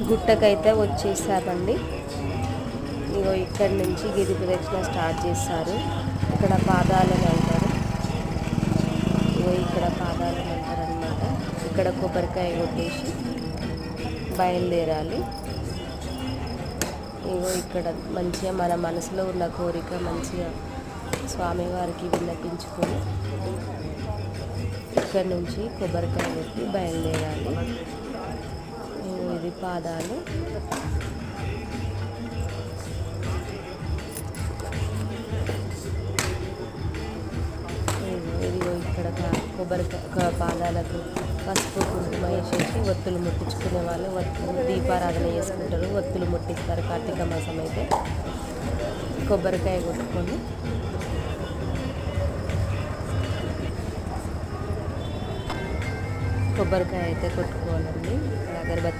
గుట్టకైతే వచ్చేసామండి. ఇగో ఇక్కడి నుంచి గిరి ప్రదక్షిణ స్టార్ట్ చేస్తారు. ఇక్కడ పాదాలని అంటారు. ఇగో ఇక్కడ పాదాలని అంటారు అనమాట. ఇక్కడ కొబ్బరికాయ కొట్టేసి బయలుదేరాలి. ఇగో ఇక్కడ మంచిగా మన మనసులో ఉన్న కోరిక మంచిగా స్వామివారికి విన్నపించుకొని ఇక్కడ నుంచి కొబ్బరికాయ కొట్టి బయలుదేరాలి. ఇది పాదాలు. ఇదిగో ఇక్కడ కొబ్బరికాయ పాదాలకు పసుపు కుంకుమ వేసేసి ఒత్తులు ముట్టించుకునే వాళ్ళు ఒత్తులు దీపారాధన చేసుకుంటారు. ఒత్తులు ముట్టిస్తారు. కార్తీక మాసం అయితే కొబ్బరికాయ కొట్టుకొని కొబ్బరికాయ అయితే కొట్టుకోవాలండి. అగరబత్తి